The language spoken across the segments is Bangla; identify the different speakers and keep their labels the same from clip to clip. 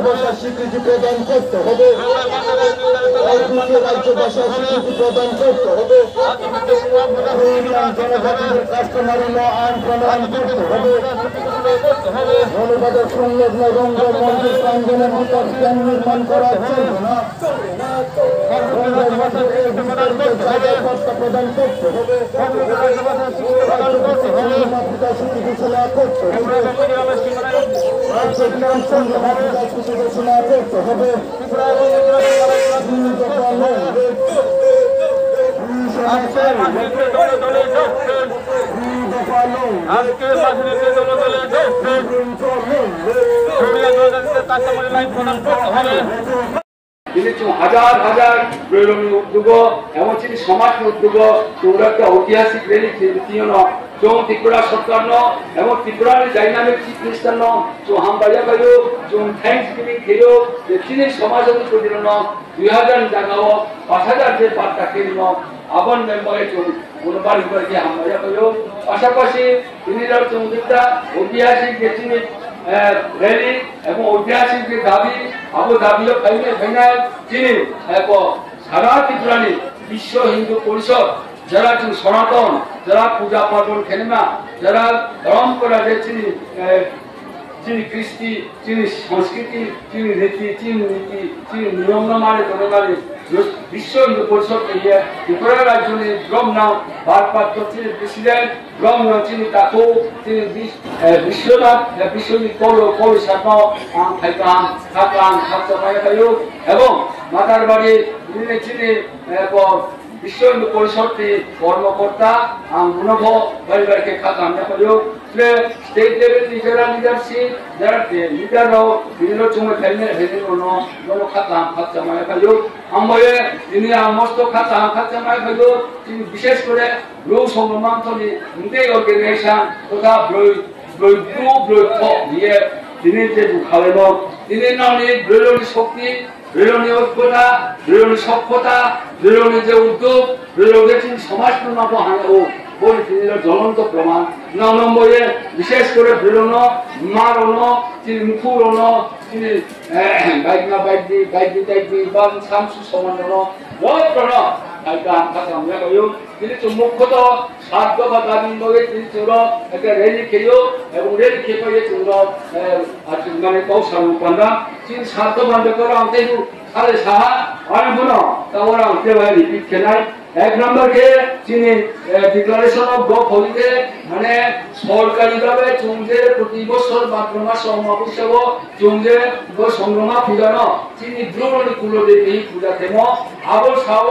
Speaker 1: ভাষার স্বীকৃতি প্রদান করতে হবে। রাজ্য ভাষার স্বীকৃতি প্রদান করতে হবে। জনজাতিদের কাস্টমারি আইন প্রণয়ন করতে হবে। অনুবাদের সংলগ্ন রঙ্গ মন্দির প্রাঙ্গণের নিকট জ্ঞান নির্মাণ করা চলবে না। প্রদান করতে হবে। ঘোষণা করতে হবে। ঘোষণা করতে হবে।
Speaker 2: হাজার হাজার প্রয়োজনীয় উদ্যোগ এমনকি সমাজ উদ্যোগ তোমরা একটা ঐতিহাসিক রেলি जो त्रिपुरा सरकार एवं त्रिपुरा डायनामिक चीफ मिनिस्टर जो हम बाजा करो जो थैंक्स गिविंग खेलो चीनी समाज को 2000 जगह 5000 से बार्ता खेलो आवन मेंबर जो गुणबार के हम बाजा करो पाशापाशी इन्हें जो दिखता ऐतिहासिक चीनी रैली एवं ऐतिहासिक दाबी अब दाबी भाईना चीनी सारा त्रिपुरा विश्व हिंदू परिषद जरा सनातन जरा पूजा पार्बण खेलना जरा परम्परा चीनी कृष्टि चीनी संस्कृति चीनी रीति चीनी नीति चीनी नियम माने धर्माने विश्व हिंदू परिषद के लिए त्रिपुरा राज्य ने ब्रह्म भारतपात्र चीनी प्रेसिडेंट ब्रह्म चीनी ताको चीनी विश्वनाथ विश्वनाथ पौर शर्मा खाइकाम खाकाम खाचमाया कयो एवं मातारबाड़ी चीनी विश्व हिंदू परिषद के कर्मकर्ता मनोभ परिवार के खाता स्टेट लेवल लीडरशिप जरा लीडर विभिन्न चुमे फैमिली खाता हम मस्त खाता विशेष कर ब्लू संगमांथली उन्दै अर्गेनाइजेशन तथा ब्लू शक्ति ब्रेलनी ঐক্যতা ब्रेलनी সভ্যতা ब्रेलनी যে উদ্যোগ ब्रेलनी সমাজ উন্নত হানো বই জ্বলন্ত প্রমাণ 9 নম্বরে বিশেষ করে ব্রেলন মারন মুখুরন বাইকদি বান সামসু সমানন লপ্রণ আইকাম খাতামে কয়ো তিনি মুখ্যত সাধ্য বা দাবি মগে তিনি চুর একটা রেলি খেলো এবং রেলি খেয়ে চুর মানে কৌশল পান্দা তিনি সাধ্য বন্ধ করা আমাদের সাড়ে সাহা অনেক গুণ তা ওরা উঠতে পারে রিপিট খেলায় एक नंबर के चीनी डिक्लारेशन ऑफ गो हॉलिडे माने सरकारी भावे चुंजे प्रति बছর मात्रमा समावेशव चुंजे गो संग्रमा पूजानो चीनी द्रोणी कुलदेवी पूजा थेमो आबो साव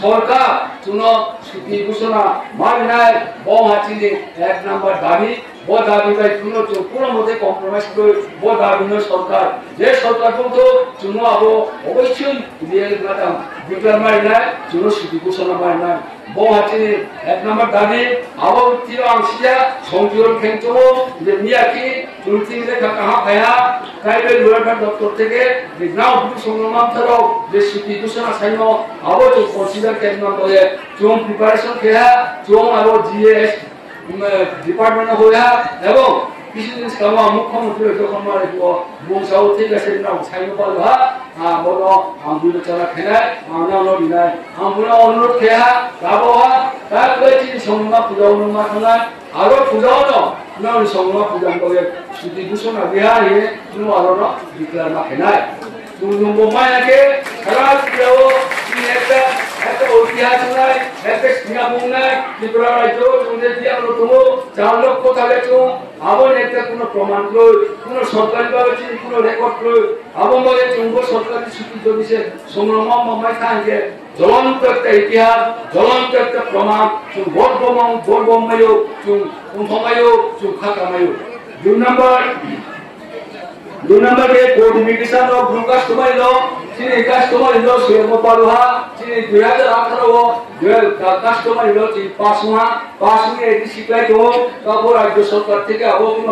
Speaker 2: सरकार चुनो सुति घोषणा माननाय बहा चीनी एक नंबर दाबी वो दाबी बाय चुनो पूर्ण मते कम्प्रोमाइज कर वो दाबी न सरकार जे सरकार तो चुनो आबो अवश्य दिए गाता डिक्लेयर मारनाय चुनो सुति घोषणा मारनाय बहाची एक नंबर दाबी आबो तिरो आंसिया संजोर खेंचो जे मियाकी चुनती ने कहा भया प्राइवेट वेलफेयर दफ्तर থেকে নাও পুরো সংগ্রাম ধরো যে সুতি ঘোষণা সাইনো আবো তো কনসিডার কেন করে জোম প্রিপারেশন কেয়া জোম আবো জিএস ডিপার্টমেন্ট হইয়া এবং কিছুদিন সময় মুখ্যমন্ত্রী যখন মারে বংশাও ঠিক আছে না সাইনো পালবা বলো আমগুলো চলা খেলায় আমরা নবিনায় আমরা অনুরোধ খেয়া রাবহা তারপরে কি সংগ্রাম পূজা অনুমান হয় আরো পূজাও না সংগ্রাম পূজা করে সুতি ঘোষণা বিহারে কোনো আরো ডিক্লার না খেলায় তুমি মায়াকে খারাপ দিও একটা ঐতিহাসিক নাই একটা সিঙ্গাপুর নাই ত্রিপুরা রাজ্য তোমাদের দিয়ে আমরা তুমি 4 লক্ষ টাকা চো আবার একটা কোনো প্রমাণ কই কোনো সরকারি ভাবে কোনো রেকর্ড কই আবার বলে চুম্ব সরকারি স্বীকৃত দিছে সংগ্রাম মামাই থাকে জ্বলন্ত একটা ইতিহাস জ্বলন্ত একটা প্রমাণ চুম বর্বমায়ো চুম উম্ফমায়ো চুম খাকামায়ো 2 नंबर के कोऑर्डिनेशन ऑफ ग्रुप कस्टमर लो चीनी कस्टमर लो सेमो पालुहा चीनी 2018 जो कस्टमर लो ची पासुआ एटी सिप्लाई तो तब राज्य सरकार থেকে আবন্ন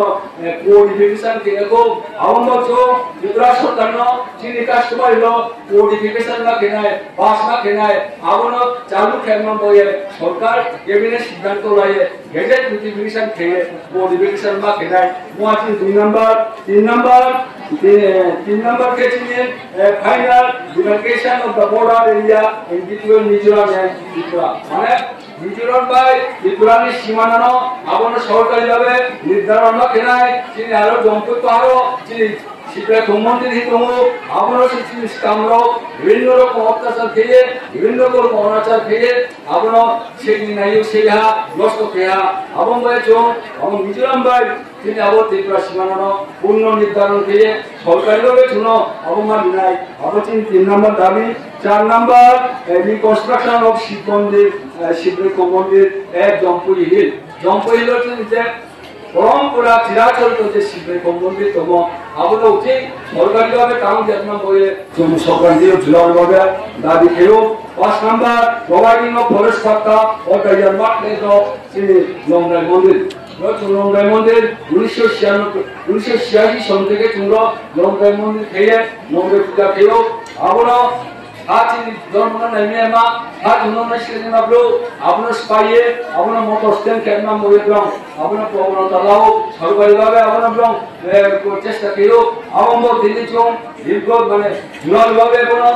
Speaker 2: কোঅর্ডিনেশন के को আবন্ন जो त्रिपुरा सरकार नो चीनी कस्टमर लो कोऑर्डिनेशन না কেনায় পাস না কেনায় আবন্ন চালু কেমন বয়ে সরকার ক্যাবিনেট সিদ্ধান্ত লয়ে গেজেট নোটিফিকেশন থেকে কোঅর্ডিনেশন না কেনায় 2 number 3 number 3 number catching final demarcation of the border area in between Mizoram and Tripura. মানে মিজোরাম বাই ত্রিপুরার সীমানা আবনো সরকারি ভাবে নির্ধারণ কেনাই তিনি আরো জম্পুত আরো তিনি শিবরা সম্বন্ধিত হিতম আবনো শিশু কামরা বিভিন্ন রকম অত্যাচার খেয়ে বিভিন্ন রকম অনাচার খেয়ে আবনো সেদিন নাই সেহা নষ্ট খেয়া আবন বাই চোন এবং মিজোরাম বাই তিনি আবো ত্রিপুরা সীমানা পূর্ণ নির্ধারণ খেয়ে সরকারিভাবে চুনো অবমান নাই অবচিন 3 নম্বর দাবি 4 নম্বর রিকনস্ট্রাকশন অফ শিব মন্দির শিবলিঙ্গ মন্দির এক জম্পুই হিল হচ্ছে পরম্পরা চিরাচরিত যে শিবলিঙ্গ মন্দির তম আবনো উঠে সরকারিভাবে কাম যত্ন করে সংক্রান্তি জুলারভাবে দাবি খেয়েও 5 নম্বর প্রোভাইডিং অফ ফরেস্ট খাতা ও টাইগার মার্কেট অফ লংরাই মন্দির লংরাই মন্দির 1986 সন থেকে চুংরা লংরাই মন্দির খেয়ে লংরাই পূজা খেয়েও আবনো আজ জন্মনা নাইমেমা আজ উন্নয়ন সিনেমা ব্লো আপনা স্পাইয়ে আপনা মোটরস্টেন কেমন মরিগ্রাম আপনা প্রবণতা লাও সরকারিভাবে আপনা ব্লং চেষ্টা খেয়েও আবম্ব দিল্লি চং দীর্ঘ মানে জুলালিভাবে কোনো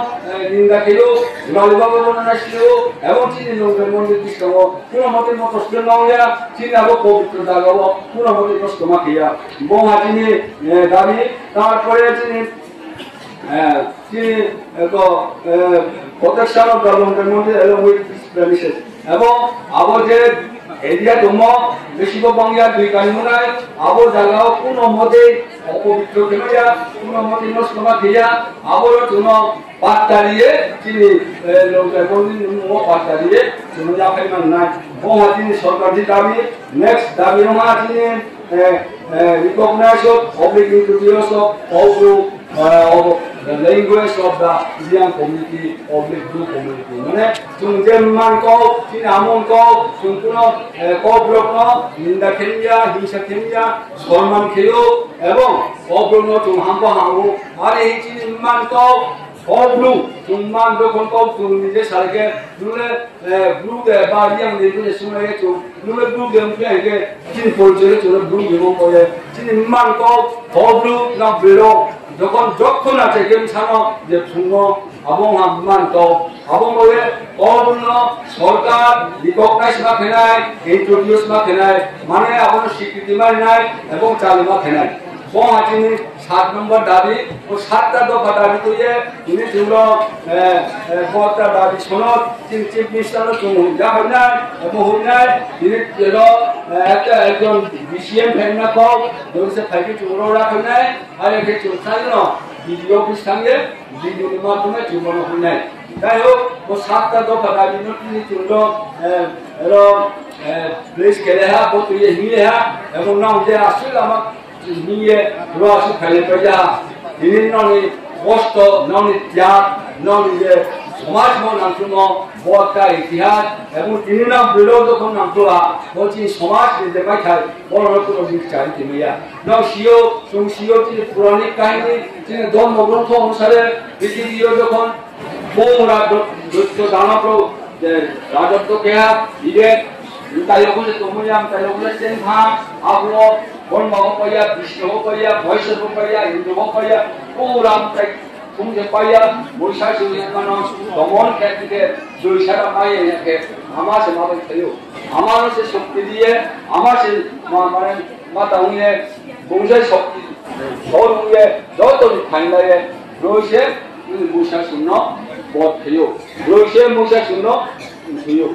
Speaker 2: নিন্দা খেয়েও জুলালিভাবে কোনো নাশিও এবং চিনি লংরাই মন্দির কৃষ্ণ কোনো মতে মোটরস্টেন লাওয়া চিনি আবো পবিত্র দাগাও কোনো মতে নষ্ট মাখিয়া বং চিনি দাবি তারপরে চিনি protection of the Longmont along with these premises. এবং আবো যে এরিয়া দম বেশিরভাগ দুই কানিমনায় আবো জায়গাও কোন মতে অপবিত্র খেয়া কোন মতে নষ্ট না খেয়া আবো কোন পাতারিয়ে চিনি পাতারিয়ে কোন জায়গায় মান নাই বহা চিনি সরকারি দাবি নেক্সট দাবি মা চিনি recognize of public introduce of the language of the Indian community, public blue community. মানে তুমি যে মান কও কি আমন কও সম্পূর্ণ কবরক নিন্দা খেলিয়া হিংসা খেলিয়া সম্মান খেলো এবং কবরক তুমি হামবা হামু আর এই চিনি মান কও কবলু সম্মান যখন কও তুমি নিজে সারকে দুলে ব্লু দে বাড়িয়াং দিলে শুনে তো দুলে ব্লু দে মুখে চিনি পরিচয় চলে ব্লু এবং কয়ে চিনি মান কও কবলু না বেরো যখন আছে কেম ছানো যে ফুঙ্গ এবং মান কও এবং বলে কবন্য সরকার রিকগনাইজ না খেনায় ইন্ট্রোডিউস না খেনায় মানে আপনার স্বীকৃতি মারি নাই এবং চালু না খেনায় বহাচিনি 7 নম্বর দাবি ও 7টা দফা দাবি কইয়ে তিনি যেগুলো বড়টা দাবি শোনক চিফ মিনিস্টার তুমি যা হয় না এবং হয় না তিনি যেন একটা একজন বিসিএম ফেমনা কও দোসে ফাইকি চুরো রাখে না আর একে চলছাই না ভিডিও অফিস সঙ্গে ভিডিও মাধ্যমে চুরো হয় না তাই হোক ও 7টা দফা দাবি তিনি চুরো এরো প্লেস কেলে হা বতুয়ে নিলে হা এবং নাও যে আসলে আমার নিয়ে রস ফেলে পেজা তিনি ননি কষ্ট ননি ত্যাগ ননি যে সমাজ নামছিল বড়টা ইতিহাস এবং তিনি নাম বেরো যখন নামতোয়া বলছি সমাজ দেখাই খাই বড় কোনো দিক চাই তিমিয়া নাও সিও তুমি সিও তিনি পৌরাণিক কাহিনী তিনি ধর্মগ্রন্থ অনুসারে পৃথিবীও যখন বৌরা দৈত্য দানব যে রাজত্ব কেয়া ইয়ে তাই বলে তোমরা তাই বলে চেন ভা আপলো বর্ম পাইয়া বিষ্ণু পাইয়া বৈষ্ণব পাইয়া ইন্দ্র পাইয়া পুরাম তাই তুমি যে পাইয়া বৈশাখ মানুষ দমন ক্ষেত্রে জয়সারা পাইয়া একে আমার সে মাবে খেলো আমার সে শক্তি দিয়ে আমার সে মানে মাতা উনিয়ে বংশের শক্তি সর উনিয়ে যত ঠান্ডায় রয়েছে বৈশাখ শূন্য বধ খেলো রয়েছে বৈশাখ শূন্য ধুইও